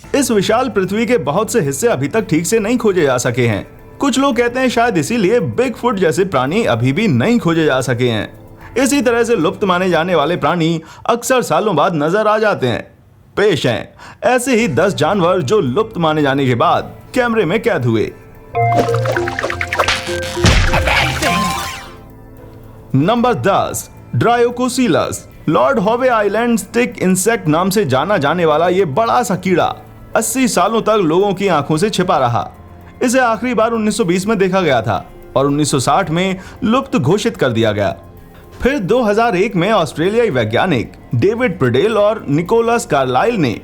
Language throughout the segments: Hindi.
इस विशाल पृथ्वी के बहुत से हिस्से अभी तक ठीक से नहीं खोजे जा सके हैं। कुछ लोग कहते हैं शायद इसीलिए बिगफुट जैसे प्राणी अभी भी नहीं खोजे जा सके हैं। इसी तरह से लुप्त माने जाने वाले प्राणी अक्सर सालों बाद नजर आ जाते हैं। पेश हैं ऐसे ही 10 जानवर जो लुप्त माने जाने के बाद कैमरे में कैद हुए। नंबर 10, ड्रायोकोसिलस। लॉर्ड होवे आइलैंड स्टिक इंसेक्ट नाम से जाना जाने वाला ये बड़ा सा कीड़ा 80 सालों तक लोगों की आंखों से छिपा रहा। इसे आखिरी बार 1920 में देखा गया था और 1960 में लुप्त घोषित कर दिया गया। फिर 2001 में ऑस्ट्रेलियाई वैज्ञानिक डेविड प्रिडेल और निकोलस कार्लाइल ने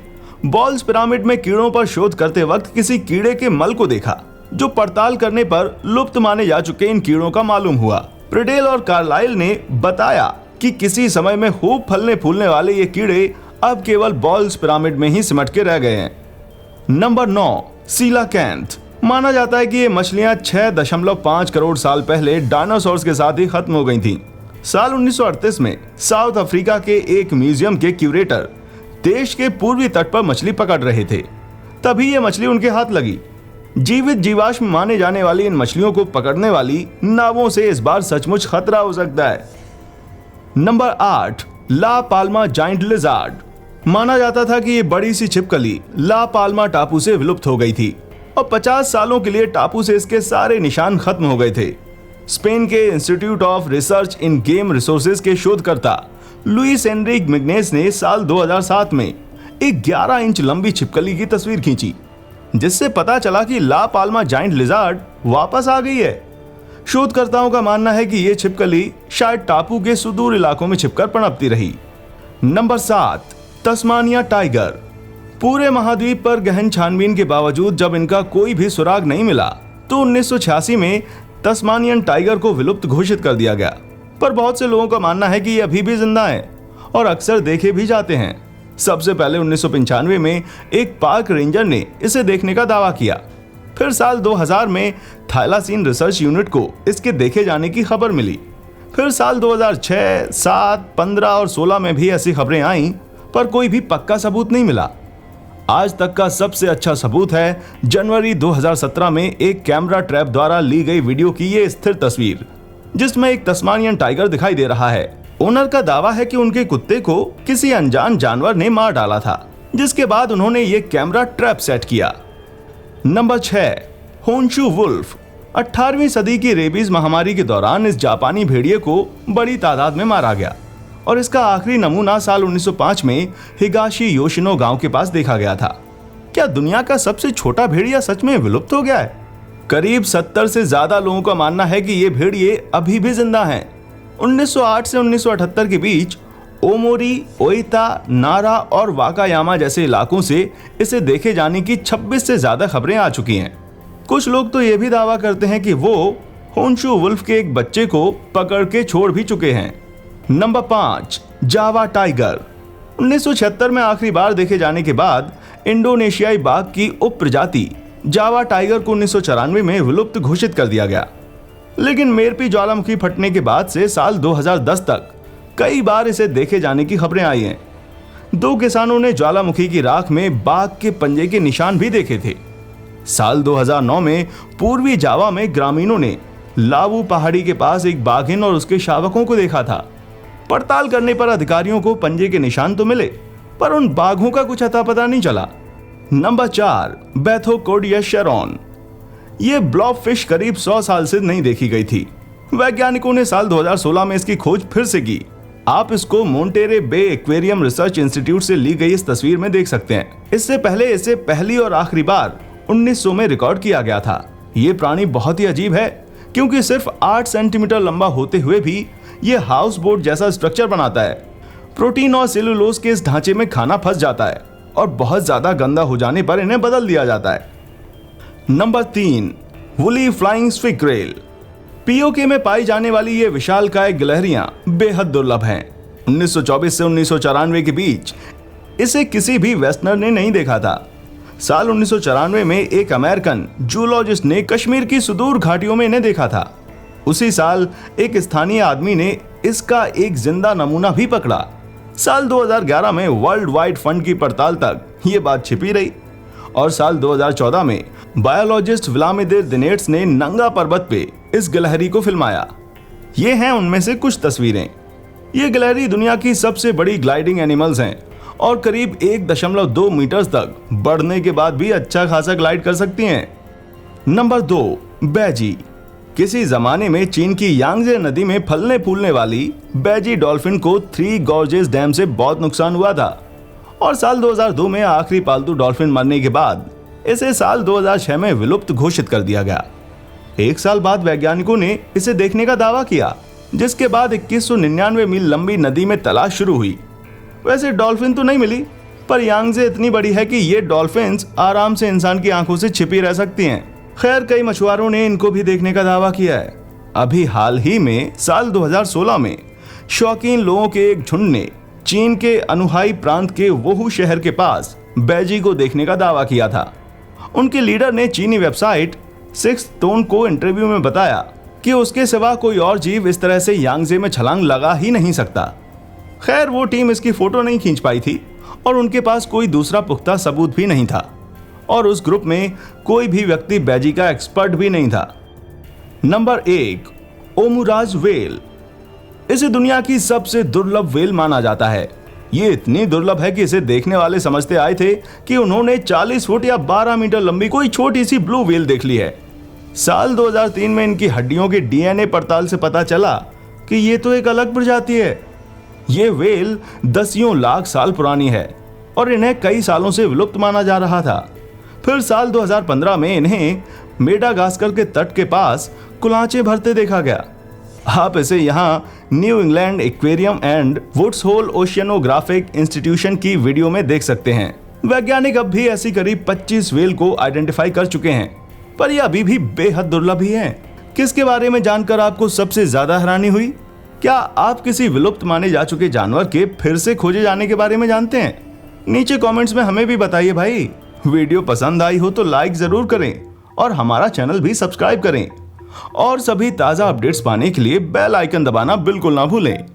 बॉल्स पिरामिड में कीड़ों पर शोध करते वक्त किसी कीड़े के मल को देखा, जो पड़ताल करने पर लुप्त माने जा चुके इन कीड़ों का मालूम हुआ। प्रिडेल और कार्लाइल ने बताया कि किसी समय में खूब फलने फूलने वाले ये कीड़े अब केवल बॉल्स पिरामिड में ही सिमट के रह गए हैं। नंबर 9, सीलाकैंथ। माना जाता है कि ये मछलियां 6.5 करोड़ साल पहले डायनासोर्स के साथ ही खत्म हो गई थीं। साल 1938 में साउथ अफ्रीका के एक म्यूजियम के क्यूरेटर देश के पूर्वी तट पर मछली पकड़ रहे थे। तभी ये मछली उनके हाथ लगी। जीवित जीवाश्म माने जाने वाली इन मछलियों को पकड़ने वाली नावों से इस बार सचमुच खतरा हो सकता है। नंबर 8, ला पाल्मा जाइंट लिजार्ड। माना जाता था कि ये बड़ी सी छिपकली ला पाल्मा टापू से विलुप्त हो गई थी और 50 सालों के लिए टापू से इसके सारे निशान खत्म हो गए थे। स्पेन के institute of research in game resources के शोधकर्ता लुइस एनरिक मिग्नेस ने साल 2007 में एक 11 इंच लंबी छिपकली की तस्वीर खींची, जिससे पता चला कि ला पाल्मा जाइंट लिजार्ड वापस आ गई है। शोधकर्ताओं का मानना है कि यह छिपकली शायद टापू के सुदूर इलाकों में छिपकर पनपती रही। Number 7, Tasmania tiger. पूरे महाद्वीप पर गहन छानबीन के बावजूद जब इनका कोई भी सुराग नहीं मिला तो 1986 में तस्मानियन टाइगर को विलुप्त घोषित कर दिया गया। पर बहुत से लोगों का मानना है कि ये अभी भी जिंदा है और अक्सर देखे भी जाते हैं। सबसे पहले 1995 में एक पार्क रेंजर ने इसे देखने का दावा किया। फिर साल 2000 में थाइलासीन रिसर्च यूनिट को इसके देखे जाने की खबर मिली। फिर साल 2006, 7, 15 और 16 में भी ऐसी खबरें आईं, पर कोई भी पक्का सबूत नहीं मिला। आज तक का सबसे अच्छा सबूत है जनवरी 2017 में एक कैमरा ट्रैप द्वारा ली गई वीडियो की ये स्थिर तस्वीर, जिसमें एक तस्मानियन टाइगर दिखाई दे रहा है। ओनर का दावा है कि उनके कुत्ते को किसी अनजान जानवर ने मार डाला था, जिसके बाद उन्होंने ये कैमरा ट्रैप सेट किया। Number 6, Honshu wolf. 18वीं सदी की रेबीज महामारी के दौरान इस जापानी भेड़िए को बड़ी तादाद में मारा गया और इसका आखिरी नमूना साल 1905 में हिगाशी योशिनो गांव के पास देखा गया था। क्या दुनिया का सबसे छोटा भेड़िया सच में विलुप्त हो गया है? करीब 70 से ज्यादा लोगों का मानना है कि ये भेड़िए अभी भी जिंदा हैं। 1908 से 1978 के बीच ओमोरी, ओइता, नारा और वाकायामा जैसे इलाकों से इसे देखे जाने की 26 से ज्यादा खबरें आ चुकी हैं। कुछ लोग तो ये भी दावा करते हैं कि वो होन्शु वुल्फ के एक बच्चे को पकड़ के छोड़ भी चुके हैं। नंबर 5, जावा टाइगर। 1976 में आखिरी बार देखे जाने के बाद इंडोनेशियाई बाघ की उप प्रजाति जावा टाइगर को 1994 में विलुप्त घोषित कर दिया गया। लेकिन मेरपी ज्वालामुखी फटने के बाद से साल 2010 तक कई बार इसे देखे जाने की खबरें आई हैं। 2 किसानों ने ज्वालामुखी की राख में बाघ के पंजे के निशान भी देखे थे। साल 2009 में पूर्वी जावा में ग्रामीणों ने लावू पहाड़ी के पास एक बाघिन और उसके शावकों को देखा था। पड़ताल करने पर अधिकारियों को पंजे के निशान तो मिले, पर उन बाघों का कुछ अता पता नहीं चला। Number 4, Bathochordaeus charon. ये ब्लॉब फिश करीब 100 साल से नहीं देखी गई थी। वैज्ञानिकों ने साल 2016 में इसकी खोज फिर से की। आप इसको Monterey Bay Aquarium Research Institute से ली गई इस तस्वीर में देख सकते हैं। इससे पहले इसे पहली और आखिरी बार 1900 में रिकॉर्ड किया गया था। ये प्राणी बहुत ही अजीब है, क्योंकि सिर्फ 8 सेंटीमीटर लंबा होते हुए भी ये हाउस बोट जैसा स्ट्रक्चर बनाता है। प्रोटीन और सेलुलोज के इस ढांचे में खाना फंस जाता है और बहुत ज्यादा गंदा हो जाने पर इन्हें बदल दिया जाता है। Number 3, woolly flying squirrel. PoK में पाई जाने वाली ये विशालकाय गिलहरियां बेहद दुर्लभ हैं। 1924 से 1994 के बीच इसे किसी भी वेस्टर्नर ने नहीं देखा था। साल 1994 में एक अमेरिकन जूलॉजिस्ट ने कश्मीर की सुदूर घाटियों में इन्हें देखा था। उसी साल एक स्थानीय आदमी ने इसका एक जिंदा नमूना भी पकड़ा। साल 2011 में वर्ल्ड वाइड फंड की पड़ताल तक ये बात छिपी रही। और साल 2014 में बायोलॉजिस्ट व्लादिमीर दिनेट्स ने नंगा पर्वत पे इस गिलहरी को फिल्माया। ये हैं उनमें से कुछ तस्वीरें। ये गिलहरी दुनिया की सबसे बड़ी ग्लाइडिंग एनिमल्स हैं और करीब 1.2 मीटर तक बढ़ने के बाद भी अच्छा खासा ग्लाइड कर सकती हैं। नंबर 2, बैजी। किसी जमाने में चीन की यांगजे नदी में फलने फूलने वाली बैजी डॉल्फिन को थ्री गॉर्जेस डैम से बहुत नुकसान हुआ था और साल 2002 में आखिरी पालतू डॉल्फिन मरने के बाद इसे साल 2006 में विलुप्त घोषित कर दिया गया। एक साल बाद वैज्ञानिकों ने इसे देखने का दावा किया, जिसके बाद 2199 मील लंबी नदी में तलाश शुरू हुई। वैसे डॉल्फिन तो नहीं मिली, पर यांगजे इतनी बड़ी है कि ये डॉल्फिन्स आराम से इंसान की आंखों से छिपी रह सकती हैं। खैर, कई मछुआरों ने इनको भी देखने का दावा किया है। अभी हाल ही में साल 2016 में शौकीन लोगों के एक झुंड ने चीन के अनुहाई प्रांत के वोहू शहर के पास बैजी को देखने का दावा किया था। उनके लीडर ने चीनी वेबसाइट 6th टोन को इंटरव्यू में बताया कि उसके सिवा कोई और जीव इस तरह से यांगजे में छलांग लगा ही नहीं सकता। खैर, वो टीम इसकी फोटो नहीं खींच पाई थी और उनके पास कोई दूसरा पुख्ता सबूत भी नहीं था और उस ग्रुप में कोई भी व्यक्ति बैजी का एक्सपर्ट भी नहीं था। Number 1, Omura's whale. इसे दुनिया की सबसे दुर्लभ व्हेल माना जाता है। ये इतनी दुर्लभ है कि इसे देखने वाले समझते आए थे कि उन्होंने 40 फुट या 12 मीटर लंबी कोई छोटी सी ब्लू व्हेल देख ली है। साल 2003 में इनकी हड्डियों के डीएनए पड़ताल से पता चला कि ये तो एक अलग प्रजाति है। ये व्हेल दसियों लाख साल पुरानी है और इन्हें कई सालों से विलुप्त माना जा रहा था। फिर साल 2015 में इन्हें मेडागास्कर के तट के पास कुलांचे भरते देखा गया। आप इसे यहाँ New England Aquarium and Woods Hole Oceanographic Institution की वीडियो में देख सकते हैं। वैज्ञानिक अब भी ऐसी करीब 25 व्हेल को आइडेंटिफाई कर चुके हैं, पर ये अभी भी बेहद दुर्लभ ही है। किसके बारे में जानकर आपको सबसे ज्यादा हैरानी हुई? क्या आप किसी विलुप्त माने जा चुके जानवर के फिर से खोजे जाने के बारे में जानते हैं? नीचे कमेंट्स में हमें भी बताइए भाई। वीडियो पसंद आई हो तो लाइक जरूर करें और हमारा चैनल भी सब्सक्राइब करें और सभी ताज़ा अपडेट्स पाने के लिए बेल आइकन दबाना बिल्कुल ना भूलें।